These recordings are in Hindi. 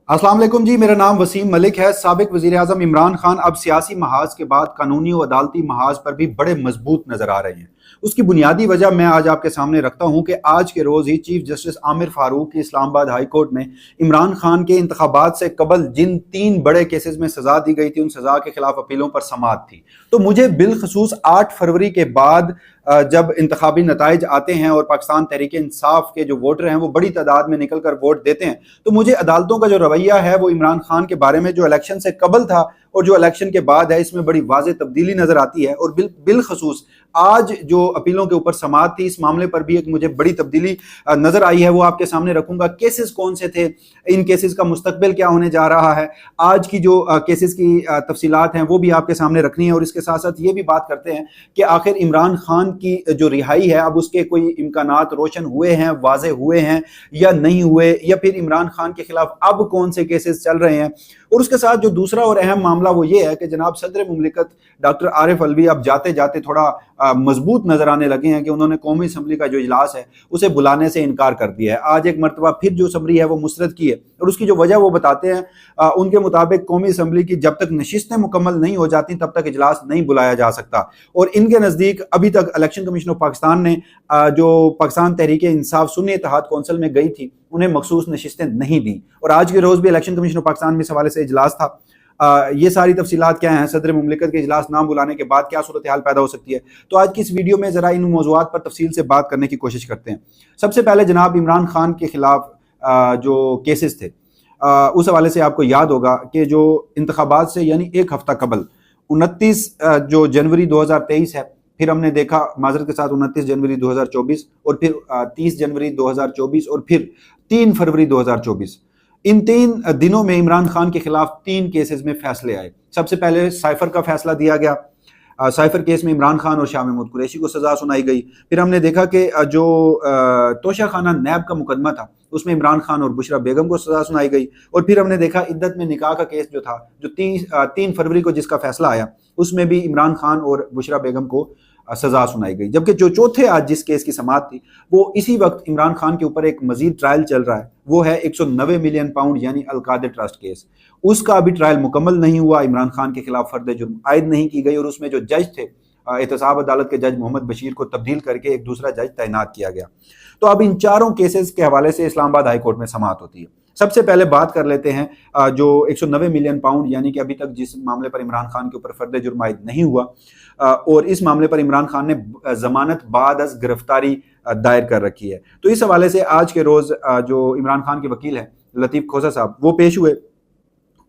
अस्सलाम वालेकुम जी। मेरा नाम वसीम मलिक है। साबिक वज़ीर आज़म इमरान खान अब सियासी महाज के बाद कानूनी और अदालती महाज पर भी बड़े मजबूत नजर आ रहे हैं। उसकी बुनियादी वजह मैं आज आपके सामने रखता हूं कि आज के रोज ही चीफ जस्टिस आमिर फारूक की इस्लामाबाद हाई कोर्ट में इमरान खान के इंतखाबात से कबल जिन 3 बड़े केसेस में सजा दी गई थी उन सजा के खिलाफ अपीलों पर समाअत थी। तो मुझे बिलखसूस 8 फरवरी के बाद जब इंतखाबी नताइज आते हैं और पाकिस्तान तहरीक इंसाफ के जो वोटर हैं वो बड़ी तादाद में निकल कर वोट देते हैं, तो मुझे अदालतों का जो रवैया है वो इमरान खान के बारे में जो इलेक्शन से कबल था और जो इलेक्शन के बाद है इसमें बड़ी वाज़ेह तब्दीली नजर आती है। और बिलखसूस आज जो अपीलों के ऊपर समाअत थी इस मामले पर भी एक मुझे बड़ी तब्दीली नजर आई है, वो आपके सामने रखूंगा। केसेस कौन से थे, इन केसेस का मुस्तकबिल क्या होने जा रहा है, आज की जो केसेस की तफसीलात हैं वो भी आपके सामने रखनी है। और इसके साथ साथ ये भी बात करते हैं कि आखिर इमरान खान की जो रिहाई है अब उसके कोई इम्कानात रोशन हुए हैं, वाज़ेह हुए हैं या नहीं हुए, या फिर इमरान खान के खिलाफ अब कौन से केसेस चल रहे हैं। और उसके साथ जो दूसरा और अहम मामला वो ये है कि जनाब सदर मुमलिकत डॉक्टर आरिफ अलवी अब जाते जाते थोड़ा मजबूत नजर आने लगे हैं कि उन्होंने कौमी असम्बली का जो इजलास है उसे बुलाने से इनकार कर दिया है। आज एक मरतबा फिर जो असम्बली है वो मुस्तरद की है और उसकी जो वजह वो बताते हैं, उनके मुताबिक कौमी असम्बली की जब तक नशिस्तें मुकम्मल नहीं हो जाती तब तक इजलास नहीं बुलाया जा सकता। और इनके नज़दीक अभी तक इलेक्शन कमीशन ऑफ पाकिस्तान ने जो पाकिस्तान तहरीक इंसाफ सुन्नी इत्तेहाद कौंसिल में गई थी उन्हें मखसूस नशिस्तें नहीं दी। और आज के रोज़ भी इलेक्शन कमीशन ऑफ पाकिस्तान में इस हवाले से इजलास था। ये सारी तफसीलात क्या हैं, सदर मुमलिकत के इजलास नाम बुलाने के बाद क्या सूरत हाल पैदा हो सकती है, तो आज की इस वीडियो में ज़रा इन मौज़ूआत पर तफसील से बात करने की कोशिश करते हैं। सबसे पहले जनाब इमरान खान के खिलाफ जो केसेस थे उस हवाले से आपको याद होगा कि जो इंतखाबात से यानी एक हफ्ता कबल 29 जो जनवरी 2023 है, फिर हमने देखा माजरत के साथ 29 जनवरी 2024 और फिर 30 जनवरी 2024 और फिर 3 फरवरी 2024, इन 3 दिनों में इमरान खान के खिलाफ 3 केसेस में फैसले आए। सबसे पहले साइफर का फैसला दिया गया। साइफर केस में इमरान खान और शाह महमूद कुरैशी को सजा सुनाई गई। फिर हमने देखा कि जो तोशा खाना नैब का मुकदमा था उसमें इमरान खान और बुशरा बेगम को सजा सुनाई गई। और फिर हमने देखा इद्दत में निकाह का केस जो था, जो 3 फरवरी को जिसका फैसला आया, उसमें भी इमरान खान और बुशरा बेगम को सजा सुनाई गई। जबकि जो चौथे आज जिस केस की समाअत थी वो इसी वक्त इमरान खान के ऊपर एक मजीद ट्रायल चल रहा है, वो है 190 मिलियन पाउंड यानी अलकादर ट्रस्ट केस। उसका अभी ट्रायल मुकम्मल नहीं हुआ, इमरान खान के खिलाफ फर्द जुर्म आयद नहीं की गई और उसमें जो जज थे एहतसाब अदालत के जज मोहम्मद बशीर को तब्दील करके एक दूसरा जज तैनात किया गया। तो अब इन चारों केसेस के हवाले से इस्लामाबाद हाई कोर्ट में समाअत होती है। सबसे पहले बात कर लेते हैं जो 190 मिलियन पाउंड यानी कि अभी तक जिस मामले पर इमरान खान के ऊपर फर्द जुर्म आयद नहीं हुआ और इस मामले पर इमरान खान ने जमानत बाद अज गिरफ्तारी दायर कर रखी है। तो इस हवाले से आज के रोज जो इमरान खान के वकील हैं लतीफ़ खोसा साहब वो पेश हुए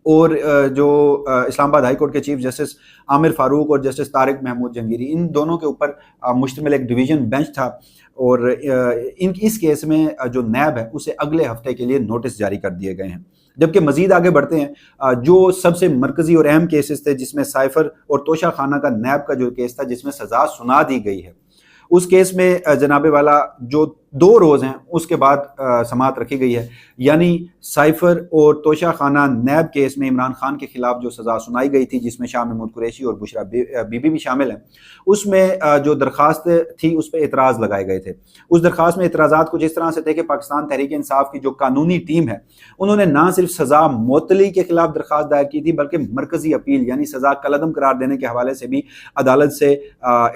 और जो इस्लामाबाद हाई कोर्ट के चीफ जस्टिस आमिर फारूक और जस्टिस तारिक महमूद जंगीरी, इन दोनों के ऊपर मुश्तमिल एक डिवीजन बेंच था। और इस केस में जो नैब है उसे अगले हफ्ते के लिए नोटिस जारी कर दिए गए हैं। जबकि मजीद आगे बढ़ते हैं, जो सबसे मरकजी और अहम केसेस थे जिसमें साइफर और तोशा खाना का नैब का जो केस था जिसमें सजा सुना दी गई है, उस केस में जनाबे वाला जो 2 रोज़ हैं उसके बाद समाअत रखी गई है। यानी साइफर और तोशा खाना नैब केस में इमरान खान के खिलाफ जो सज़ा सुनाई गई थी जिसमें शाह महमूद कुरैशी और बुशरा बीबी भी शामिल हैं, उसमें जो दरख्वास्त थी उस पर एतराज़ लगाए गए थे। उस दरख्वास्त में एतराज़ात कुछ इस तरह से थे कि पाकिस्तान तहरीक इंसाफ की जो कानूनी टीम है उन्होंने ना सिर्फ सज़ा मुअत्तली के खिलाफ दरख्वास्त दायर की थी बल्कि मरकजी अपील यानी सज़ा कलअदम करार देने के हवाले से भी अदालत से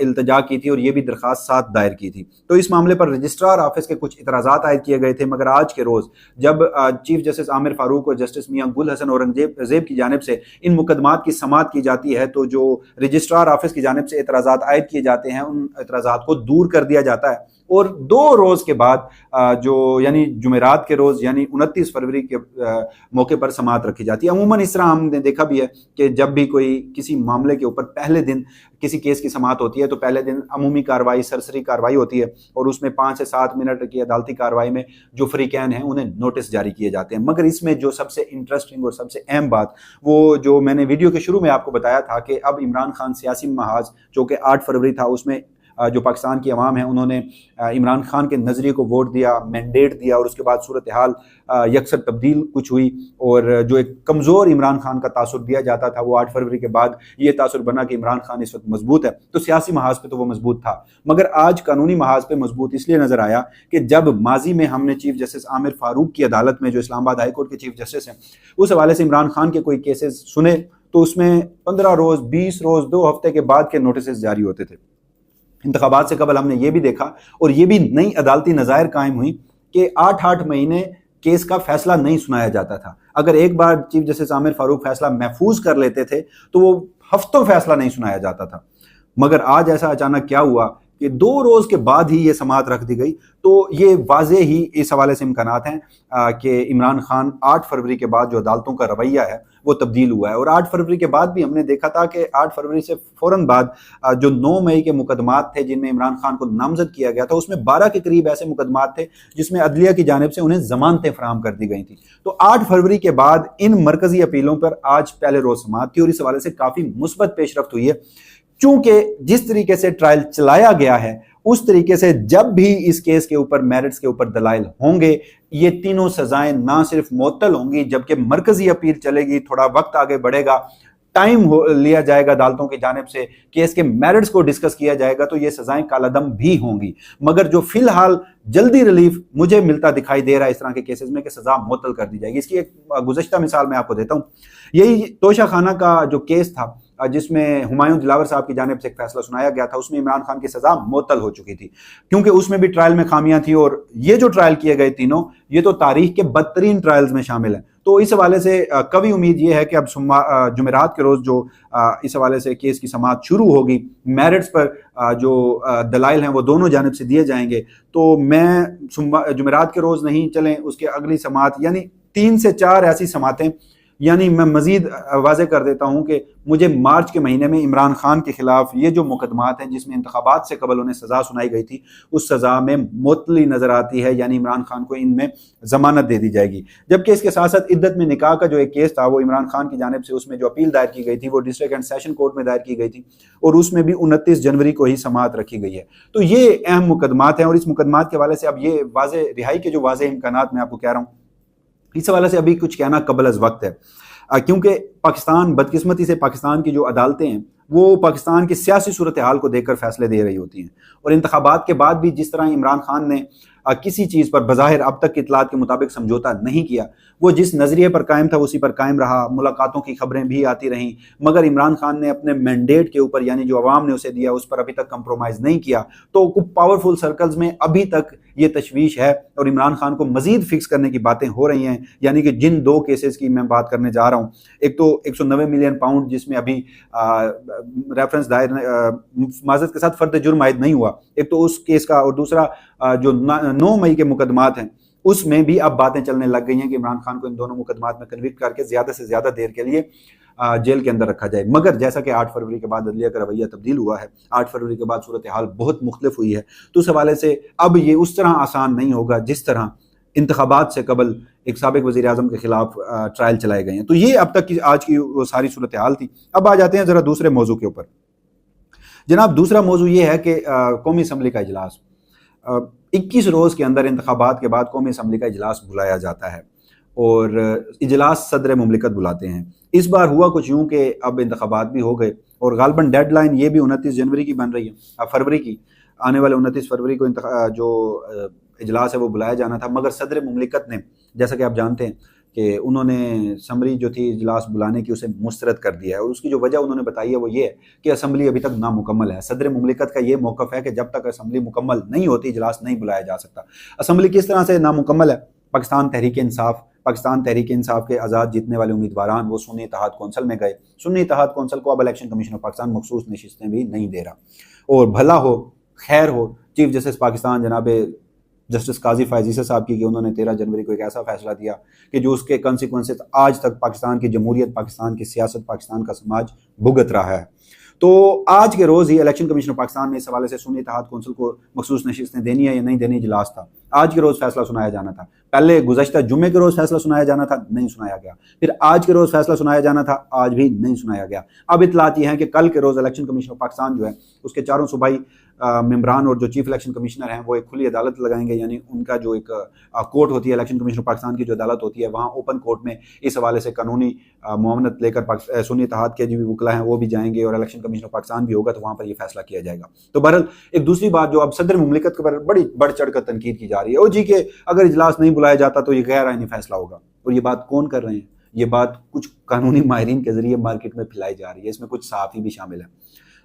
इल्तजा की थी और ये भी दरख्वास्त साथ दायर की थी। तो इस मामले पर रजिस्ट्रार ऑफिस के कुछ इतराज़ात आयद किए गए थे, मगर आज के रोज़ जब चीफ जस्टिस आमिर फारूक और जस्टिस मियां गुल हसन औरंगजेब की जानिब से इन मुकदमात की समाअत की जाती है तो जो रजिस्ट्रार ऑफिस की जानिब से इतराज़ात आयद किए जाते हैं उन इतराज़ात को दूर कर दिया जाता है और 2 रोज़ के बाद जो यानी जुमेरात के रोज़ यानी 29 फरवरी के मौके पर समाअत रखी जाती है। अमूमन इस तरह हमने देखा भी है कि जब भी कोई किसी मामले के ऊपर पहले दिन किसी केस की समाअत होती है तो पहले दिन अमूमी कार्रवाई सरसरी कार्रवाई होती है और उसमें 5 से 7 मिनट की अदालती कार्रवाई में जो फरीकैन हैं उन्हें नोटिस जारी किए जाते हैं। मगर इसमें जो सबसे इंटरेस्टिंग और सबसे अहम बात वो जो मैंने वीडियो के शुरू में आपको बताया था कि अब इमरान खान सियासी महाज जो कि 8 फरवरी था उसमें जो पाकिस्तान की अवाम है उन्होंने इमरान खान के नज़रिए को वोट दिया, मैंडेट दिया और उसके बाद सूरत हाल यकसर तब्दील कुछ हुई और जो एक कमज़ोर इमरान खान का तासुर दिया जाता था वो 8 फरवरी के बाद ये तासुर बना कि इमरान खान इस वक्त मजबूत है। तो सियासी महाज पे तो वो मजबूत था, मगर आज कानूनी महाज पे मजबूत इसलिए नजर आया कि जब माजी में हमने चीफ जस्टिस आमिर फारूक की अदालत में, जो इस्लामाबाद हाई कोर्ट के चीफ जस्टिस हैं, उस हवाले से इमरान खान के कोई केसेस सुने तो उसमें 15 रोज, 20 रोज, 2 हफ्ते के बाद के नोटिस जारी होते थे। इंतखाबात से कबल हमने ये भी देखा और ये भी नई अदालती नज़ायर कायम हुई कि 8-8 महीने केस का फैसला नहीं सुनाया जाता था। अगर एक बार चीफ जस्टिस आमिर फारूक फैसला महफूज कर लेते थे तो वो हफ्तों फैसला नहीं सुनाया जाता था। मगर आज ऐसा अचानक क्या हुआ कि 2 रोज के बाद ही ये समाअत रख दी गई। तो ये वाजे ही इस हवाले से इम्कानात हैं कि इमरान खान 8 फरवरी के बाद जो अदालतों का रवैया है वो तब्दील हुआ है। और 8 फरवरी के बाद भी हमने देखा था कि 8 फरवरी से फौरन बाद जो 9 मई के मुकदमात थे जिनमें इमरान खान को नामजद किया गया था, उसमें 12 के करीब ऐसे मुकदमात थे जिसमें अदलिया की जानिब से उन्हें जमानतें फराहम कर दी गई थी। तो 8 फरवरी के बाद इन मरकजी अपीलों पर आज पहले रोज समाअत थी और इस हवाले से काफी मुस्बत पेशरफ्त हुई है, चूंकि जिस तरीके से ट्रायल चलाया गया है उस तरीके से जब भी इस केस के ऊपर, मेरिट्स के ऊपर दलाइल होंगे, ये तीनों सजाएं ना सिर्फ मुअत्तल होंगी, जबकि मरकजी अपील चलेगी, थोड़ा वक्त आगे बढ़ेगा, टाइम लिया जाएगा अदालतों की जानिब से, केस के मेरिट्स को डिस्कस किया जाएगा, तो ये सजाएं कालादम भी होंगी। मगर जो फिलहाल जल्दी रिलीफ मुझे मिलता दिखाई दे रहा है इस तरह के केसेस में कि सजा मुअत्तल कर दी जाएगी। इसकी एक गुज़श्ता मिसाल मैं आपको देता हूँ। यही तोशा खाना का जो केस था जिसमें हुमायूं दिलावर साहब की जानिब से एक फैसला सुनाया गया था, उसमें इमरान खान की सजा मुअत्तल हो चुकी थी क्योंकि उसमें भी ट्रायल में खामियां थी और ये जो ट्रायल किए गए तीनों, ये तो तारीख के बदतरीन ट्रायल्स में शामिल हैं। तो इस हवाले से कभी उम्मीद ये है कि अब जुमेरात के रोज जो इस हवाले से केस की समाअत शुरू होगी, मेरिट्स पर जो दलाइल हैं वो दोनों जानिब से दिए जाएंगे। तो मैं जुमेरात के रोज नहीं, चलें उसके अगली समाअत यानी 3 से 4 ऐसी समातें, यानी मैं मजीद वाज़े कर देता हूं कि मुझे मार्च के महीने में इमरान खान के खिलाफ ये जो मुकदमात हैं जिसमें इंतखाबात से कबल उन्हें सज़ा सुनाई गई थी, उस सज़ा में मुअत्तली नज़र आती है, यानी इमरान खान को इनमें ज़मानत दे दी जाएगी। जबकि इसके साथ साथ इद्दत में निकाह का जो एक केस था वो इमरान खान की जानिब से, उसमें जो अपील दायर की गई थी वो डिस्ट्रिक्ट एंड सेशन कोर्ट में दायर की गई थी और उसमें भी 29 जनवरी को ही समाअत रखी गई है। तो ये अहम मुकदमात हैं और इस मुकदमात के हवाले से अब ये वाज़े रिहाई के जो वाज़े इम्कानात मैं आपको कह रहा हूँ, इस हवाले से अभी कुछ कहना कबल अज़ वक्त है क्योंकि पाकिस्तान, बदकिस्मती से पाकिस्तान की जो अदालतें हैं वो पाकिस्तान की सियासी सूरत हाल को देखकर फैसले दे रही होती हैं और इंतखाबात के बाद भी जिस तरह इमरान खान ने किसी चीज़ पर बज़ाहिर अब तक की इतलात के मुताबिक समझौता नहीं किया, वो जिस नज़रिए पर कायम था उसी पर कायम रहा। मुलाकातों की खबरें भी आती रहीं, मगर इमरान खान ने अपने मैंडेट के ऊपर, यानी जो अवाम ने उसे दिया, उस पर अभी तक कंप्रोमाइज़ नहीं किया। तो कुछ पावरफुल सर्कल्स में अभी तक ये तशवीश है और इमरान खान को मजीद फिक्स करने की बातें हो रही हैं। यानी कि जिन 2 केसेस की मैं बात करने जा रहा हूँ, एक तो 190 मिलियन पाउंड जिसमें अभी रेफरेंस दायर माजरत के साथ फर्द जुर्म आयद नहीं हुआ, एक तो उस केस का, और दूसरा जो 9 मई के मुकदमात हैं उसमें भी अब बातें चलने लग गई हैं कि इमरान खान को इन दोनों मुकदमात में कन्विक्ट करके ज़्यादा से ज़्यादा देर के लिए जेल के अंदर रखा जाए। मगर जैसा कि 8 फरवरी के बाद अदलिया का रवैया तब्दील हुआ है, 8 फरवरी के बाद सूरत हाल बहुत मुख्तलिफ हुई है, तो उस हवाले से अब ये उस तरह आसान नहीं होगा जिस तरह इंतखाबात से कबल एक साबिक वज़ीर आज़म के खिलाफ ट्रायल चलाए गए हैं। तो ये अब तक की आज की वो सारी सूरत हाल थी। अब आ जाते हैं ज़रा दूसरे मौजू के ऊपर। जनाब, दूसरा मौजू ये है कि कौमी असम्बली का इजलास 21 रोज़ के अंदर इंतखाबात के बाद कौमी असम्बली का इजलास बुलाया जाता है और इजलास सदर मुमलिकत बुलाते हैं। इस बार हुआ कुछ यूँ कि अब इंतखाबात भी हो गए और गालबन डेडलाइन ये भी 29 जनवरी की बन रही है, अब फरवरी की, आने वाले 29 फरवरी को जो इजलास है वो बुलाया जाना था। मगर सदर मुमलिकत ने, जैसा कि आप जानते हैं कि उन्होंने समरी जो थी इजलास बुलाने की उसे मुस्तरद कर दिया है और उसकी जो वजह उन्होंने बताई है वो ये है कि असम्बली अभी तक नामुकम्मल है। सदर मुमलिकत का ये मौक़िफ़ है कि जब तक असम्बली मुकम्मल नहीं होती इजलास नहीं बुलाया जा सकता। असम्बली किस तरह से नामुकम्मल है? पाकिस्तान तहरीक इंसाफ के आज़ाद जीतने वाले उम्मीदवारान वो सुन्नी इत्तेहाद कौंसल में गए। सुन्नी इत्तेहाद कौंसल को अब इलेक्शन कमीशन ऑफ पाकिस्तान मखसूस नशिस्तें भी नहीं दे रहा। और भला हो, खैर हो, चीफ जस्टिस पाकिस्तान जनाब जस्टिस काजी फ़ायज़ साहब की कि उन्होंने 13 जनवरी को एक ऐसा फैसला दिया कि जो उसके कॉन्सिक्वेंसेस आज तक पाकिस्तान की जमहूरियत, पाकिस्तान की सियासत, पाकिस्तान का समाज भुगत रहा है। तो आज के रोज़ ही इलेक्शन कमीशन ऑफ पाकिस्तान में इस हवाले से सुन्नी इत्तेहाद कौंसिल को मखसूस नशिस्तें देनी है या नहीं देनी इजलास था। आज के रोज़ फैसला सुनाया जाना था। पहले गुज़श्ता जुम्मे के रोज़ फैसला सुनाया जाना था, नहीं सुनाया गया। फिर आज के रोज़ फैसला सुनाया जाना था, आज भी नहीं सुनाया गया। अब इत्तलात ये हैं कि कल के रोज़ इलेक्शन कमीशन ऑफ पाकिस्तान जो है उसके चारों सूबाई मेंबरान और जो चीफ इलेक्शन कमिश्नर हैं वो एक खुली अदालत लगाएंगे, यानी उनका जो एक कोर्ट होती है इलेक्शन कमीशन ऑफ पाकिस्तान की जो अदालत होती है, वहाँ ओपन कोर्ट में इस हवाले से कानूनी मुआवनत लेकर सुन्नी इत्तेहाद के जो भी वकला हैं वो भी जाएंगे और इलेक्शन कमीशन ऑफ पाकिस्तान भी होगा, तो वहाँ पर ये फैसला किया जाएगा। तो बहरहाल एक दूसरी बात जो अब सदर मुमलिकत के पर बड़ी बढ़ चढ़ कर तनकीद की जा रही है, ओ जी के अगर इजलास नहीं बुलाया जाता तो ये गैर आईनी फैसला होगा। और ये बात कौन कर रहे हैं? ये बात कुछ कानूनी माहिरीन के जरिए मार्केट में फैलाई जा रही है, इसमें कुछ सहाफ़ी भी शामिल है।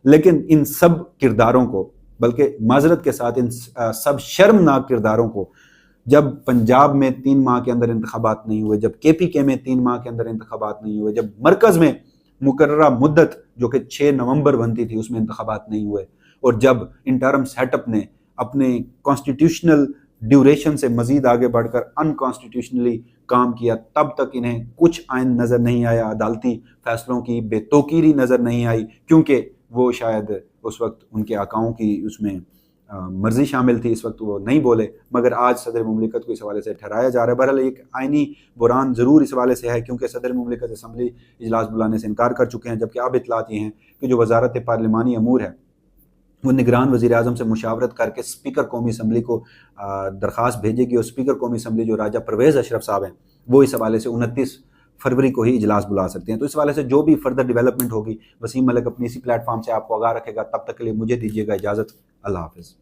लेकिन इन सब किरदारों को, बल्कि माजरत के साथ इन सब शर्मनाक किरदारों को, जब पंजाब में 3 माह के अंदर इंतखाबात नहीं हुए, जब KPK में 3 माह के अंदर इंतखाबात नहीं हुए, जब मरकज़ में मुकर्ररा मुद्दत जो कि 6 नवंबर बनती थी उसमें इंतखाबात नहीं हुए, और जब इंटरम सेटअप ने अपने कॉन्स्टिट्यूशनल ड्यूरेशन से मजीद आगे बढ़कर अनकॉन्स्टिट्यूशनली काम किया, तब तक इन्हें कुछ आइन नज़र नहीं आया, अदालती फैसलों की बेतौकीरी नज़र नहीं आई, क्योंकि वो शायद उस वक्त उनके आकाओं की उसमें मर्जी शामिल थी, इस वक्त वो नहीं बोले। मगर आज सदर मुमलिकत को इस हवाले से ठहराया जा रहा है। बहरहाल एक आइनी बुरान ज़रूर इस हवाले से है, क्योंकि सदर मुमलिकत असम्बली इजलास बुलाने से इनकार कर चुके हैं, जबकि अब इतलात ये हैं कि जो वजारत पार्लिमानी अमूर है वो निगरान वज़ीर आज़म से मुशावरत करके स्पीकर कौमी असम्बली को दरख्वास्त भेजेगी, और स्पीकर कौमी असम्बली जो राजा परवेज़ अशरफ साहब हैं वो इस हवाले से 29 फरवरी को ही इजलास बुला सकते हैं। तो इस हवाले से जो भी फर्दर डेवलपमेंट होगी वसीम मलिक अपनी इसी प्लेटफॉर्म से आपको आगाह रखेगा। तब तक के लिए मुझे दीजिएगा इजाज़त। अल्लाह हाफ़िज़।